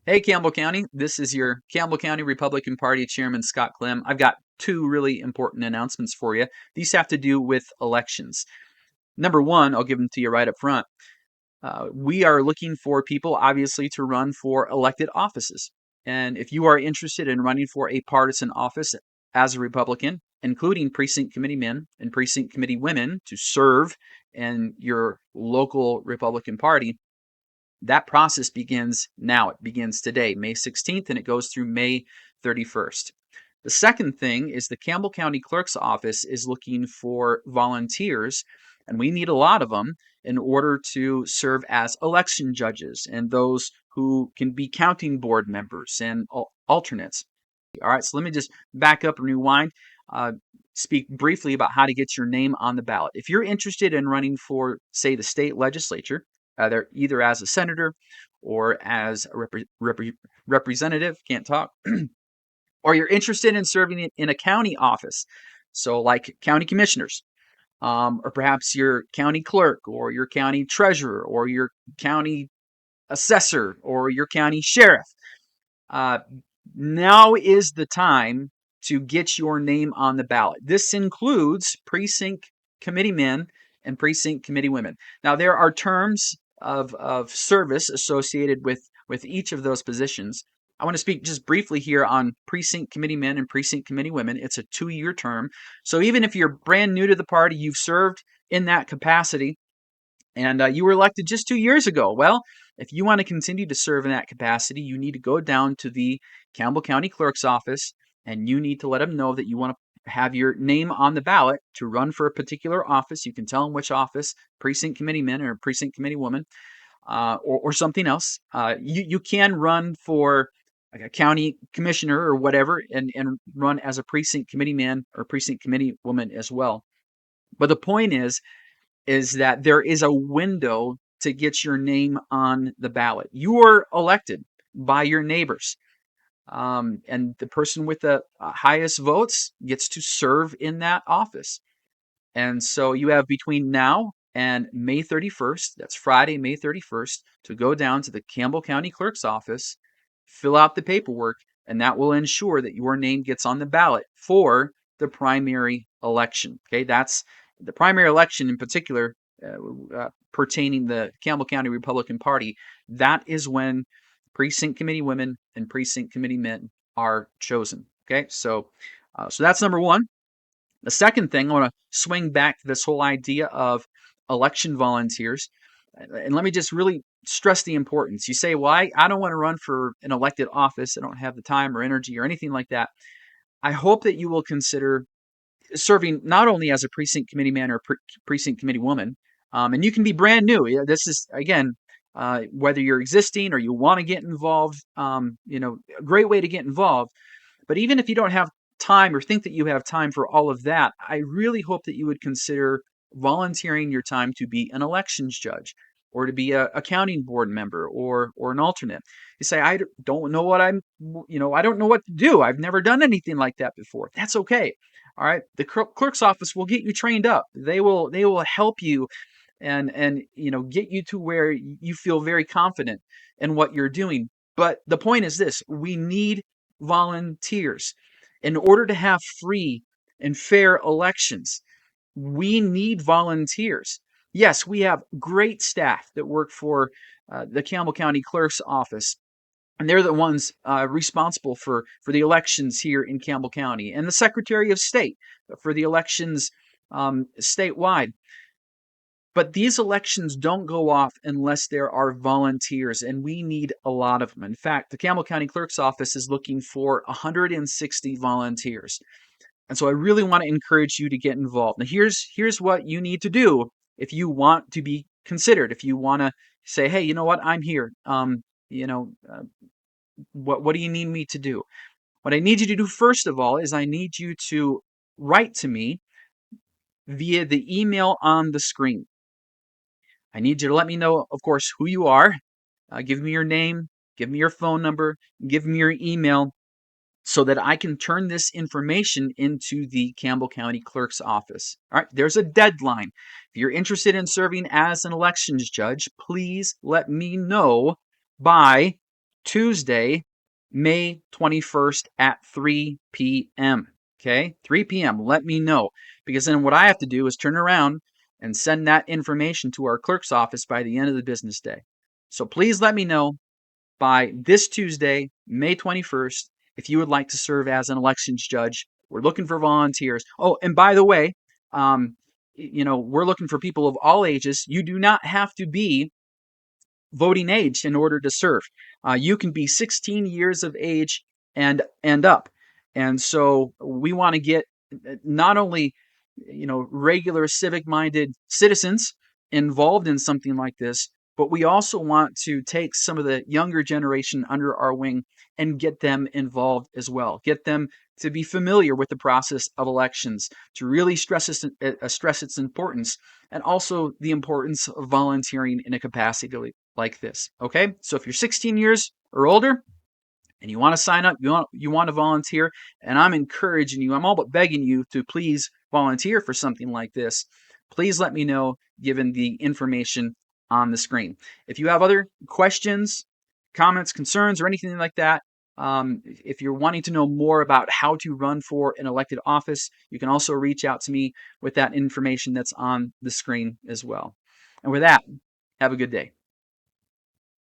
Hey, Campbell County. This is your Campbell County Republican Party Chairman, Scott Clem. I've got two really important announcements for you. These have to do with elections. Number one, I'll give them to you right up front. We are looking for people, obviously, to run for elected offices. And if you are interested in running for a partisan office as a Republican, including precinct committee men and precinct committee women to serve in your local Republican Party, that process begins now. It begins today, May 16th, and it goes through May 31st. The second thing is the Campbell County Clerk's Office is looking for volunteers, and we need a lot of them in order to serve as election judges and those who can be counting board members and alternates. All right, so let me just back up and rewind. Uh, Speak briefly about how to get your name on the ballot. If you're interested in running for, say, the state legislature, either as a senator or as a representative, can't talk, or you're interested in serving in a county office, so like county commissioners, or perhaps your county clerk or your county treasurer or your county assessor or your county sheriff. Uh, Now is the time to get your name on the ballot. This includes precinct committee men and precinct committee women. Now, there are terms of service associated with each of those positions. I want to speak just briefly here on precinct committee men and precinct committee women. It's a 2-year term. So even if you're brand new to the party, you've served in that capacity, and you were elected just 2 years ago. Well, if you want to continue to serve in that capacity, you need to go down to the Campbell County Clerk's office and you need to let them know that you want to have your name on the ballot to run for a particular office. You can tell them which office, precinct committee man or precinct committee woman, or something else. You can run for like a county commissioner or whatever and run as a precinct committee man or precinct committee woman as well. But the point is that there is a window to get your name on the ballot. You are elected by your neighbors. And the person with the highest votes gets to serve in that office. And so you have between now and May 31st, that's Friday, May 31st, to go down to the Campbell County Clerk's office, fill out the paperwork, and that will ensure that your name gets on the ballot for the primary election. Okay, that's the primary election in particular, pertaining the Campbell County Republican Party. That is when precinct committee women and precinct committee men are chosen. Okay, so that's number one. The second thing, I want to swing back to this whole idea of election volunteers. And let me just really stress the importance. You say, well, I don't want to run for an elected office. I don't have the time or energy or anything like that. I hope that you will consider serving not only as a precinct committee man or precinct committee woman, and you can be brand new. This is, again, whether you're existing or you want to get involved, a great way to get involved. But even if you don't have time or think that you have time for all of that, I really hope that you would consider volunteering your time to be an elections judge or to be a accounting board member or an alternate. You say, I don't know what I don't know what to do. I've never done anything like that before. That's okay. All right. The clerk's office will get you trained up. They will help you and get you to where you feel very confident in what you're doing. But the point is this: we need volunteers. In order to have free and fair elections, we need volunteers. Yes, we have great staff that work for the Campbell County Clerk's office, and they're the ones responsible for the elections here in Campbell County, and the Secretary of State for the elections statewide. But these elections don't go off unless there are volunteers, and we need a lot of them. In fact, the Campbell County Clerk's Office is looking for 160 volunteers. And so I really want to encourage you to get involved. Now, here's what you need to do if you want to be considered. If you want to say, hey, you know what, I'm here. What do you need me to do? What I need you to do first of all is I need you to write to me via the email on the screen. I need you to let me know, of course, who you are. Give me your name, give me your phone number, give me your email so that I can turn this information into the Campbell County Clerk's office. All right, there's a deadline. If you're interested in serving as an elections judge, please let me know by Tuesday, May 21st at 3 p.m. Okay, 3 p.m. Let me know, because then what I have to do is turn around and send that information to our clerk's office by the end of the business day. So please let me know by this Tuesday, May 21st, if you would like to serve as an elections judge. We're looking for volunteers. Oh, and by the way, we're looking for people of all ages. You do not have to be voting age in order to serve. You can be 16 years of age and up. And so we want to get not only regular civic-minded citizens involved in something like this, but we also want to take some of the younger generation under our wing and get them involved as well. Get them to be familiar with the process of elections, to really stress its importance, and also the importance of volunteering in a capacity like this. Okay, so if you're 16 years or older and you want to sign up, you want to volunteer, and I'm encouraging you, I'm all but begging you to please volunteer for something like this, please let me know given the information on the screen. If you have other questions, comments, concerns, or anything like that, if you're wanting to know more about how to run for an elected office, you can also reach out to me with that information that's on the screen as well. And with that, have a good day.